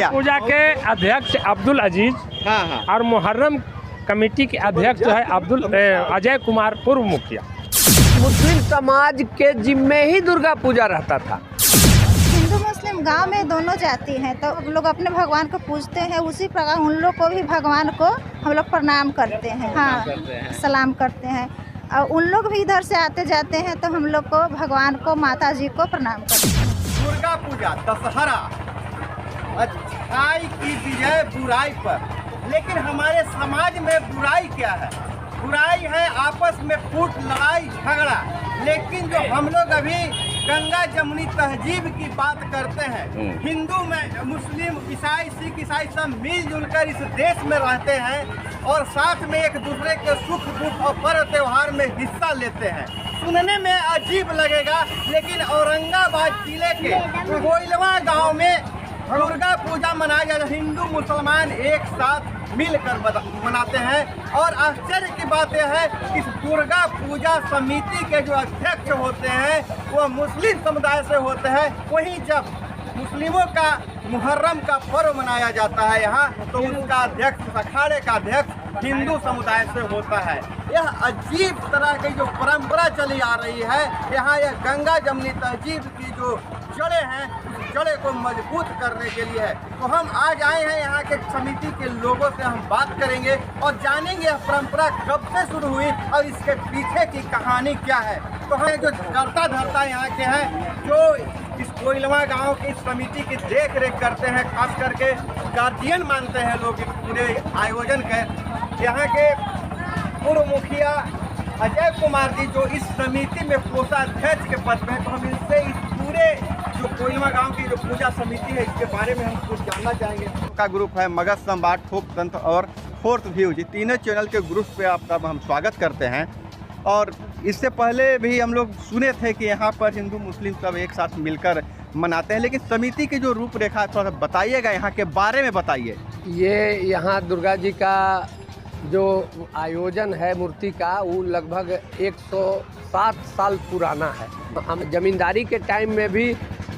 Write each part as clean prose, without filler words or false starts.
मुखिया पूजा के अध्यक्ष अब्दुल अजीज। हाँ। और मुहर्रम कमेटी के अध्यक्ष जो है अजय कुमार, पूर्व मुखिया। मुस्लिम समाज के जिम्मे ही दुर्गा पूजा रहता था। हिंदू मुस्लिम गांव में दोनों जाति हैं, तो हम लोग अपने भगवान को पूजते हैं, उसी प्रकार उन लोग को भी भगवान को हम लोग प्रणाम करते हैं। हाँ, सलाम करते हैं। और उन लोग भी इधर से आते जाते हैं, तो हम लोग को भगवान को, माता जी को प्रणाम करते हैं। दुर्गा पूजा, दशहरा, अच्छाई की विजय बुराई पर। लेकिन हमारे समाज में बुराई क्या है? बुराई है आपस में फूट, लड़ाई झगड़ा। लेकिन जो हम लोग अभी गंगा जमुनी तहजीब की बात करते हैं, हिंदू में मुस्लिम, ईसाई, सिख ईसाई सब मिलजुल कर इस देश में रहते हैं और साथ में एक दूसरे के सुख दुख और पर्व त्योहार में हिस्सा लेते हैं। सुनने में अजीब लगेगा, लेकिन औरंगाबाद जिले के कोइलवा गांव में दुर्गा पूजा मनाया जाता है। हिंदू मुसलमान एक साथ मिलकर मनाते हैं। और आश्चर्य की बात यह है कि इस दुर्गा पूजा समिति के जो अध्यक्ष होते हैं वो मुस्लिम समुदाय से होते हैं। वहीं जब मुस्लिमों का मुहर्रम का पर्व मनाया जाता है यहाँ, तो उसका अध्यक्ष, अखाड़े का अध्यक्ष हिंदू समुदाय से होता है। यह अजीब तरह की जो परंपरा चली आ रही है यहाँ, यह गंगा जमुनी तहजीब की जो जड़ें हैं, उस जड़े को मजबूत करने के लिए है। तो हम आज आए हैं यहाँ के समिति के लोगों से, हम बात करेंगे और जानेंगे यह परंपरा कब से शुरू हुई और इसके पीछे की कहानी क्या है। तो हम जो करता धरता यहाँ के हैं, जो इस कोइलवा गांव की समिति की देख रेख करते हैं, खास करके गार्जियन मानते हैं लोग इस पूरे आयोजन के, यहाँ के पूर्व मुखिया अजय कुमार जी जो इस समिति में कोषाध्यक्ष के पद में। तो हम इनसे इस पूरे जो कोइलवा गांव की जो पूजा समिति है इसके बारे में हम कुछ जानना चाहेंगे। का ग्रुप है मगध संवाद, फोक तंत्र और फोर्थ व्यू जी, तीनों चैनल के ग्रुप पे आपका हम स्वागत करते हैं। और इससे पहले भी हम लोग सुने थे कि यहाँ पर हिंदू मुस्लिम सब एक साथ मिलकर मनाते हैं, लेकिन समिति की जो रूपरेखा है थोड़ा सा बताइएगा, यहाँ के बारे में बताइए। ये यहाँ दुर्गा जी का जो आयोजन है मूर्ति का, वो लगभग 107 साल पुराना है। हम जमींदारी के टाइम में भी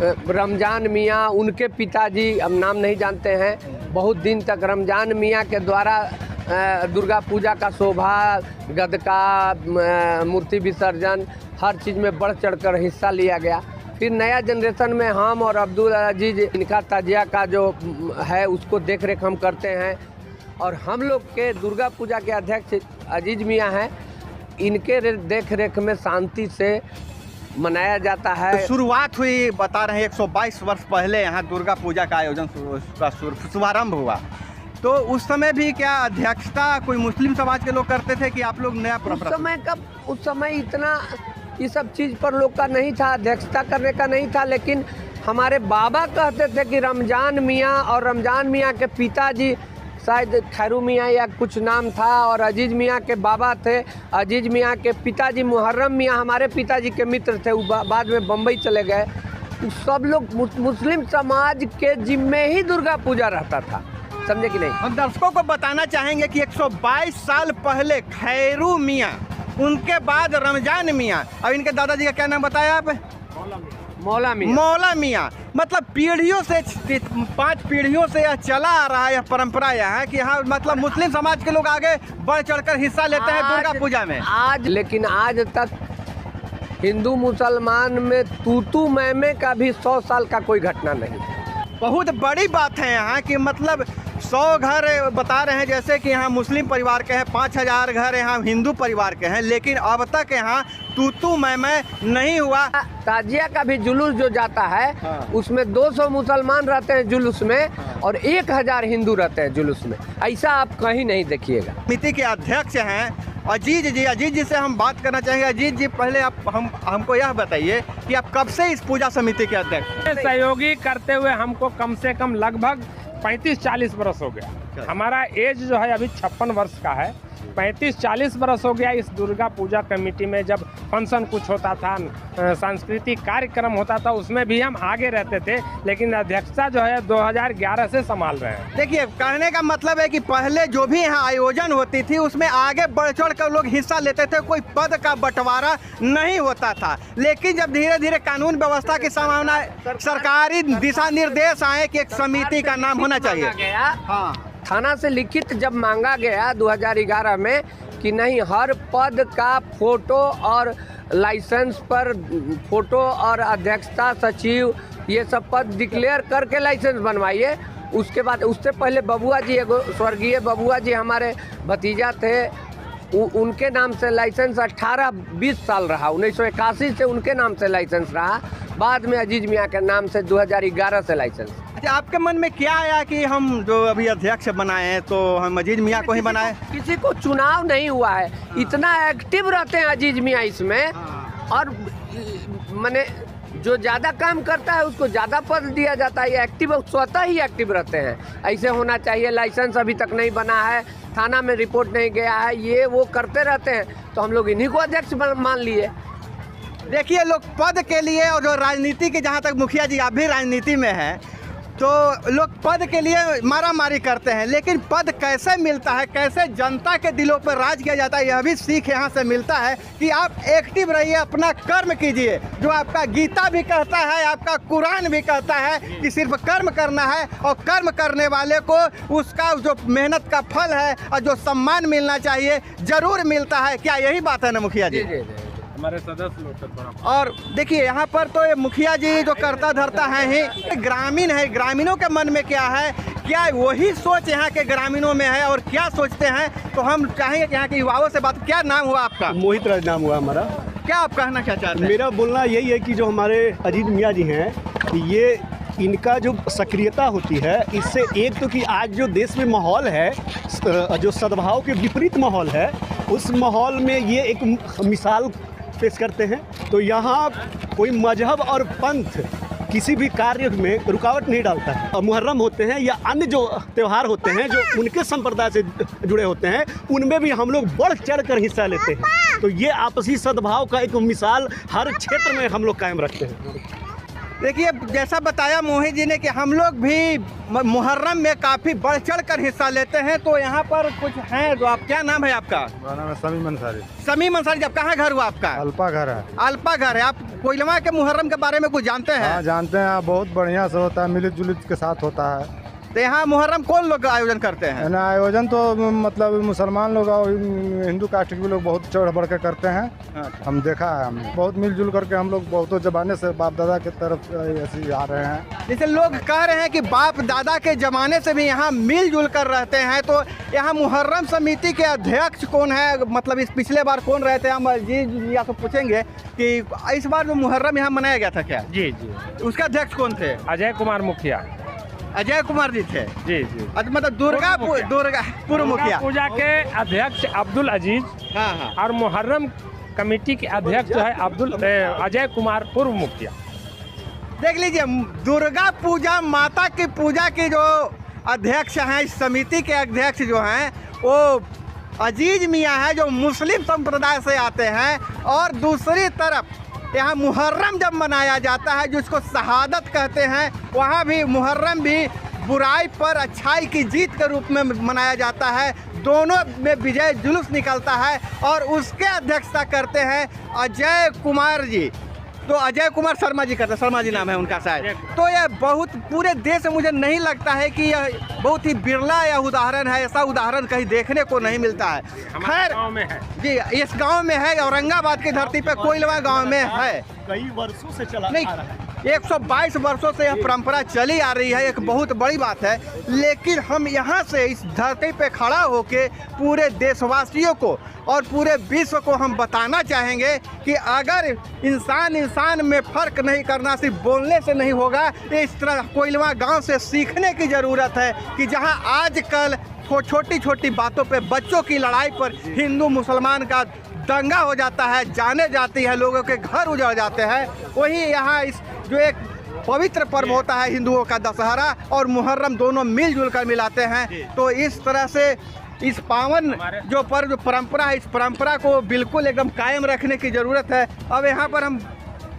रमजान मियाँ, उनके पिताजी, हम नाम नहीं जानते हैं, बहुत दिन तक रमजान मियाँ के द्वारा दुर्गा पूजा का शोभा, गदका, मूर्ति विसर्जन, हर चीज़ में बढ़ चढ़कर हिस्सा लिया गया। फिर नया जनरेशन में हम और अब्दुल अजीज, इनका ताजिया का जो है उसको देख रेख हम करते हैं। और हम लोग के दुर्गा पूजा के अध्यक्ष अजीज मियाँ हैं, इनके देख रेख में शांति से मनाया जाता है। तो शुरुआत हुई, बता रहे हैं 122 वर्ष पहले यहाँ दुर्गा पूजा का आयोजन का शुभारंभ हुआ। तो उस समय भी क्या अध्यक्षता कोई मुस्लिम समाज के लोग करते थे कि आप लोग नया परंपरा? उस समय इतना ये सब चीज़ पर लोग का नहीं था, अध्यक्षता करने का नहीं था। लेकिन हमारे बाबा कहते थे कि रमजान मियाँ, और रमजान मियाँ के पिताजी शायद खैरू मियाँ या कुछ नाम था, और अजीज मियाँ के बाबा थे। अजीज मियाँ के पिताजी मुहर्रम मियाँ हमारे पिताजी के मित्र थे, वो बाद में बम्बई चले गए। सब लोग मुस्लिम समाज के जिम्मे ही दुर्गा पूजा रहता था, समझे कि नहीं? हम दर्शकों को बताना चाहेंगे कि 122 साल पहले खैरू मियाँ, उनके बाद रमजान मियाँ, और इनके दादाजी का क्या नाम बताया आप? मौला मियाँ। मतलब पीढ़ियों से, 5 पीढ़ियों से यह चला आ रहा है, यह परंपरा यहाँ है कि यहाँ मतलब मुस्लिम समाज के लोग आगे बढ़ चढ़कर हिस्सा लेते हैं दुर्गा पूजा में। लेकिन आज तक हिंदू मुसलमान में तू मैं का भी 100 साल का कोई घटना नहीं। बहुत बड़ी बात है यहाँ कि मतलब 100 घर बता रहे हैं, जैसे कि यहाँ मुस्लिम परिवार के हैं, 5000 घर यहाँ हिंदू परिवार के हैं, लेकिन अब तक यहाँ तू मैं नहीं हुआ। ताजिया का भी जुलूस जो जाता है, हाँ। उसमें 200 मुसलमान रहते हैं जुलूस में, हाँ। और 1000 हिंदू रहते हैं जुलूस में। ऐसा आप कहीं नहीं देखिएगा। समिति के अध्यक्ष हैं अजीज जी। अजीज जी से हम बात करना चाहेंगे। अजीज जी, पहले आप हमको यह बताइए कि आप कब से इस पूजा समिति के अध्यक्ष? सहयोगी करते हुए हमको कम से कम लगभग 35-40 वर्ष हो गया। हमारा एज जो है अभी 56 वर्ष का है। 35-40 बरस हो गया इस दुर्गा पूजा कमेटी में। जब फंक्शन कुछ होता था, सांस्कृतिक कार्यक्रम होता था, उसमें भी हम आगे रहते थे, लेकिन अध्यक्षता जो है 2011 से संभाल रहे हैं। देखिए, कहने का मतलब है कि पहले जो भी यहाँ आयोजन होती थी उसमें आगे बढ़ चढ़ कर लोग हिस्सा लेते थे, कोई पद का बंटवारा नहीं होता था। लेकिन जब धीरे धीरे कानून व्यवस्था की संभावना, सरकारी दिशा निर्देश आए कि एक समिति का नाम होना चाहिए। हाँ, थाना से लिखित जब मांगा गया 2011 में कि नहीं, हर पद का फोटो और लाइसेंस पर फोटो और अध्यक्षता, सचिव, ये सब पद डिक्लेयर करके लाइसेंस बनवाइए। उसके बाद, उससे पहले बबुआ जी, एगो स्वर्गीय बबुआ जी हमारे भतीजा थे, उनके नाम से लाइसेंस 18-20 साल रहा। 1981 से उनके नाम से लाइसेंस रहा, बाद में अजीज मियाँ के नाम से 2011 से लाइसेंस। अच्छा, आपके मन में क्या आया कि हम जो अभी अध्यक्ष बनाए हैं तो हम अजीज मियाँ को ही बनाए? किसी को चुनाव नहीं हुआ है, इतना एक्टिव रहते हैं अजीज मियाँ इसमें, और माने जो ज़्यादा काम करता है उसको ज़्यादा पद दिया जाता है। ये एक्टिव, स्वतः ही एक्टिव रहते हैं। ऐसे होना चाहिए। लाइसेंस अभी तक नहीं बना है, थाना में रिपोर्ट नहीं गया है, ये वो करते रहते हैं, तो हम लोग इन्हीं को अध्यक्ष मान लिए। देखिए, लोग पद के लिए, और जो राजनीति के, जहाँ तक मुखिया जी आप भी राजनीति में हैं, तो लोग पद के लिए मारामारी करते हैं, लेकिन पद कैसे मिलता है, कैसे जनता के दिलों पर राज किया जाता है, यह भी सीख यहाँ से मिलता है कि आप एक्टिव रहिए, अपना कर्म कीजिए। जो आपका गीता भी कहता है, आपका कुरान भी कहता है कि सिर्फ कर्म करना है, और कर्म करने वाले को उसका जो मेहनत का फल है और जो सम्मान मिलना चाहिए ज़रूर मिलता है। क्या यही बात है ना मुखिया जी? हमारे सदस्य लोग थोड़ा। और देखिए, यहाँ पर तो ये मुखिया जी जो करता धरता है ही, ग्रामीण है, ग्रामीणों के मन में क्या है, क्या वही सोच यहाँ के ग्रामीणों में है और क्या सोचते हैं, तो हम चाहेंगे कि यहाँ के युवाओं से बात। क्या नाम हुआ आपका? मोहित राज नाम हुआ हमारा। क्या आप कहना क्या चाहते हैं? मेरा बोलना यही है कि जो हमारे अजीज मियाँ जी हैं, ये इनका जो सक्रियता होती है, इससे एक तो कि आज जो देश में माहौल है, जो सद्भाव के विपरीत माहौल है, उस माहौल में ये एक मिसाल पेश करते हैं। तो यहाँ कोई मजहब और पंथ किसी भी कार्य में रुकावट नहीं डालता है। और मुहर्रम होते हैं या अन्य जो त्यौहार होते हैं जो उनके संप्रदाय से जुड़े होते हैं, उनमें भी हम लोग बढ़ चढ़ कर हिस्सा लेते हैं। तो ये आपसी सद्भाव का एक मिसाल हर क्षेत्र में हम लोग कायम रखते हैं। देखिए, जैसा बताया मोहित जी ने कि हम लोग भी मुहर्रम में काफ़ी बढ़ चढ़ कर हिस्सा लेते हैं। तो यहाँ पर कुछ हैं जो आप, क्या नाम है आपका? मेरा नाम है समीम अंसारी। समीम अंसारी, जब कहाँ घर हुआ आपका? अल्पा घर है। अल्पा घर है। आप कोइलवा के मुहर्रम के बारे में कुछ जानते हैं? हाँ, जानते हैं। बहुत बढ़िया से होता है, मिलित जुलित के साथ होता है। तो यहाँ मुहर्रम कौन लोग आयोजन करते हैं? ना आयोजन तो मतलब मुसलमान लोग और हिंदू कास्ट के भी लोग बहुत चढ़ बढ़ कर करते हैं। हम देखा है, हम बहुत मिलजुल करके हम लोग बहुत जमाने से बाप दादा की तरफ ऐसे आ रहे हैं। जैसे लोग कह रहे हैं कि बाप दादा के ज़माने से भी यहाँ मिलजुल कर रहते हैं, तो यहाँ मुहर्रम समिति के अध्यक्ष कौन है? मतलब इस पिछले बार कौन रहे थे? हम जी आपको पूछेंगे कि इस बार जो मुहर्रम यहाँ मनाया गया था क्या? जी, उसका अध्यक्ष कौन थे? अजय कुमार मुखिया। अजय कुमार जी थे। जी। मतलब पूर्व मुखिया पूजा के अध्यक्ष अब्दुल अजीज। हाँ। और मुहर्रम कमेटी के अध्यक्ष जो है अजय कुमार, पूर्व मुखिया। देख लीजिए, दुर्गा पूजा, माता की पूजा के जो अध्यक्ष हैं, इस समिति के अध्यक्ष जो हैं, वो अजीज मियाँ है, जो मुस्लिम संप्रदाय से आते हैं। और दूसरी तरफ यहाँ मुहर्रम जब मनाया जाता है, जिसको शहादत कहते हैं, वहाँ भी मुहर्रम भी बुराई पर अच्छाई की जीत के रूप में मनाया जाता है। दोनों में विजय जुलूस निकलता है और उसके अध्यक्षता करते हैं अजय कुमार जी। तो अजय कुमार शर्मा जी करते हैं, शर्मा जी नाम है उनका शायद। तो यह बहुत पूरे देश में मुझे नहीं लगता है कि यह बहुत ही बिरला यह उदाहरण है, ऐसा उदाहरण कहीं देखने को नहीं मिलता है। खैर, गाँव में है जी, इस गांव में है, औरंगाबाद की धरती पे कोइलवा गांव में है। कई वर्षों से चला नहीं, आ रहा है। 122 वर्षों से यह परंपरा चली आ रही है, एक बहुत बड़ी बात है। लेकिन हम यहाँ से इस धरती पे खड़ा होके पूरे देशवासियों को और पूरे विश्व को हम बताना चाहेंगे कि अगर इंसान में फ़र्क नहीं करना सिर्फ बोलने से नहीं होगा। इस तरह कोइलवा गांव से सीखने की ज़रूरत है कि जहां आजकल छोटी छोटी बातों पे बच्चों की लड़ाई पर हिंदू मुसलमान का दंगा हो जाता है, जाने जाती है, लोगों के घर उजड़ जाते हैं, वहीं यहाँ इस जो एक पवित्र पर्व होता है हिंदुओं का दशहरा और मुहर्रम, दोनों मिलजुल कर मिलाते हैं। तो इस तरह से इस पावन जो पर्व परंपरा है, इस परंपरा को बिल्कुल एकदम कायम रखने की ज़रूरत है। अब यहाँ पर हम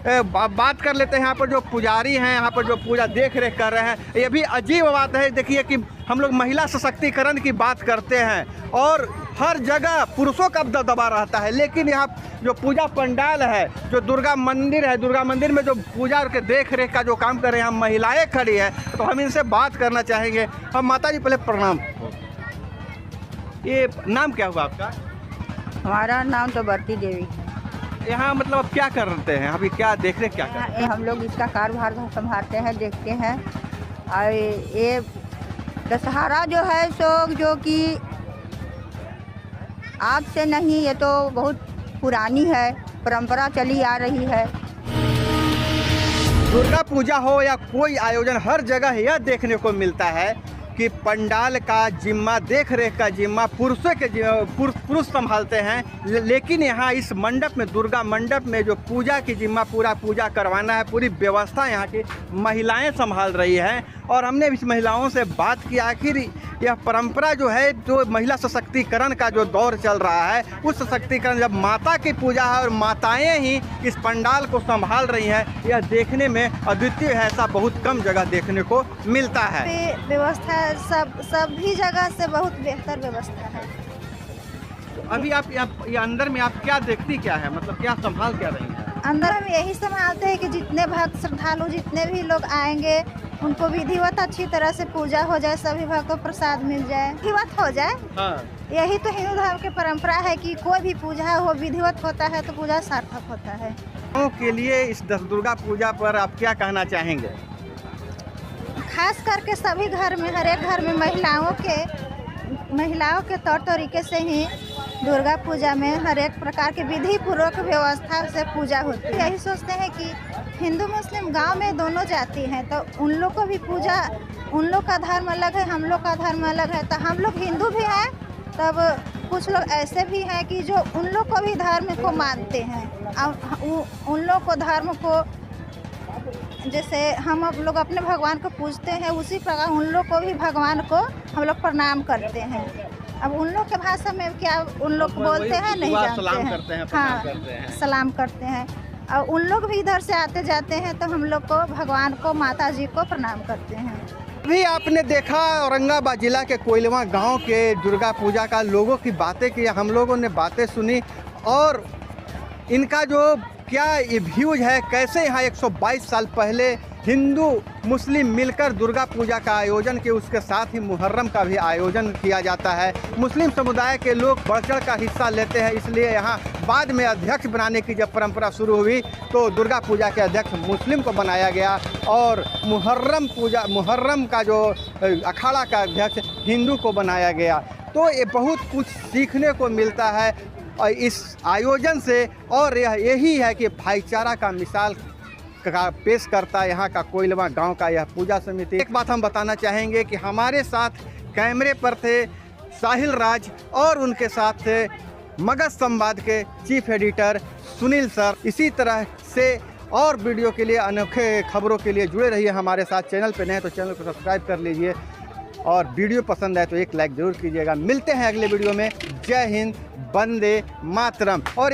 बात कर लेते हैं, यहाँ पर जो पुजारी हैं, यहाँ पर जो पूजा देख रेख कर रहे हैं, ये भी अजीब बात है। देखिए कि हम लोग महिला सशक्तिकरण की बात करते हैं और हर जगह पुरुषों का दबदबा रहता है, लेकिन यहाँ जो पूजा पंडाल है, जो दुर्गा मंदिर है, दुर्गा मंदिर में जो पूजा के देख रेख का जो काम कर रहे हैं, हम महिलाएं खड़ी है, तो हम इनसे बात करना चाहेंगे। हम माता जी पहले प्रणाम। ये नाम क्या हुआ आपका? हमारा नाम तो बरती देवी। यहाँ मतलब अब क्या करते हैं, अभी क्या देख रेख क्या करते हैं? हम लोग इसका कारोबार संभालते हैं, देखते हैं। और ये दशहरा जो है सो जो कि आज से नहीं, ये तो बहुत पुरानी है, परंपरा चली आ रही है। दुर्गा पूजा हो या कोई आयोजन, हर जगह यह देखने को मिलता है कि पंडाल का जिम्मा, देख रेख का जिम्मा पुरुषों के पुरुष संभालते हैं, लेकिन यहाँ इस मंडप में, दुर्गा मंडप में जो पूजा की जिम्मा, पूरा पूजा करवाना है, पूरी व्यवस्था यहाँ की महिलाएं संभाल रही हैं। और हमने इस महिलाओं से बात की, आखिर यह परंपरा जो है, जो महिला सशक्तिकरण का जो दौर चल रहा है, उस सशक्तिकरण जब माता की पूजा है और माताएं ही इस पंडाल को संभाल रही हैं, यह देखने में अद्वितीय है। ऐसा बहुत कम जगह देखने को मिलता है। व्यवस्था सभी जगह से बहुत बेहतर व्यवस्था है। तो अभी आप ये अंदर में आप क्या देखती क्या है, मतलब क्या संभाल क्या रही है? अंदर हम यही संभालते हैं कि जितने भक्त श्रद्धालु, जितने भी लोग आएंगे, उनको विधिवत अच्छी तरह से पूजा हो जाए, सभी भक्तों को प्रसाद मिल जाए, विधिवत हो जाए। हाँ। यही तो हिंदू धर्म की परंपरा है कि कोई भी पूजा हो, विधिवत होता है तो पूजा सार्थक होता है। के लिए इस दुर्गा पूजा पर आप क्या कहना चाहेंगे? खास करके सभी घर में, हर एक घर में महिलाओं के तौर तरीके से ही दुर्गा पूजा में हर एक प्रकार के विधि पूर्वक व्यवस्था से पूजा होती है। यही सोचते हैं कि हिंदू मुस्लिम गांव में दोनों जाति हैं, तो उन लोग को भी पूजा, उन लोग का धर्म अलग है, हम लोग का धर्म अलग है। तो हम लोग हिंदू भी हैं, तब कुछ लोग ऐसे भी हैं कि जो उन लोग को भी धर्म को मानते हैं, और उन लोग को धर्म को, जैसे हम लोग अपने भगवान को पूजते हैं, उसी प्रकार उन लोग को भी भगवान को हम लोग प्रणाम करते हैं। अब उन लोग के भाषा में क्या उन लोग बोलते हैं नहीं जानते हैं। हाँ, सलाम करते हैं। और उन लोग भी इधर से आते जाते हैं, तो हम लोग को भगवान को, माता जी को प्रणाम करते हैं। अभी आपने देखा औरंगाबाद जिला के कोइलवा गांव के दुर्गा पूजा का, लोगों की बातें की, हम लोगों ने बातें सुनी और इनका जो क्या ये व्यूज है, कैसे यहाँ 122 साल पहले हिंदू मुस्लिम मिलकर दुर्गा पूजा का आयोजन किए, उसके साथ ही मुहर्रम का भी आयोजन किया जाता है। मुस्लिम समुदाय के लोग बढ़-चढ़ का हिस्सा लेते हैं, इसलिए यहाँ बाद में अध्यक्ष बनाने की जब परंपरा शुरू हुई तो दुर्गा पूजा के अध्यक्ष मुस्लिम को बनाया गया और मुहर्रम का जो अखाड़ा का अध्यक्ष हिंदू को बनाया गया। तो ये बहुत कुछ सीखने को मिलता है और इस आयोजन से, और यही है कि भाईचारा का मिसाल का पेश करता है यहाँ का कोइलवा गांव का यह पूजा समिति। एक बात हम बताना चाहेंगे कि हमारे साथ कैमरे पर थे साहिल राज और उनके साथ थे मगध संवाद के चीफ एडिटर सुनील सर। इसी तरह से और वीडियो के लिए, अनोखे खबरों के लिए जुड़े रहिए हमारे साथ। चैनल पर नए तो चैनल को सब्सक्राइब कर लीजिए और वीडियो पसंद आए तो एक लाइक ज़रूर कीजिएगा। मिलते हैं अगले वीडियो में। जय हिंद, वंदे मातरम। और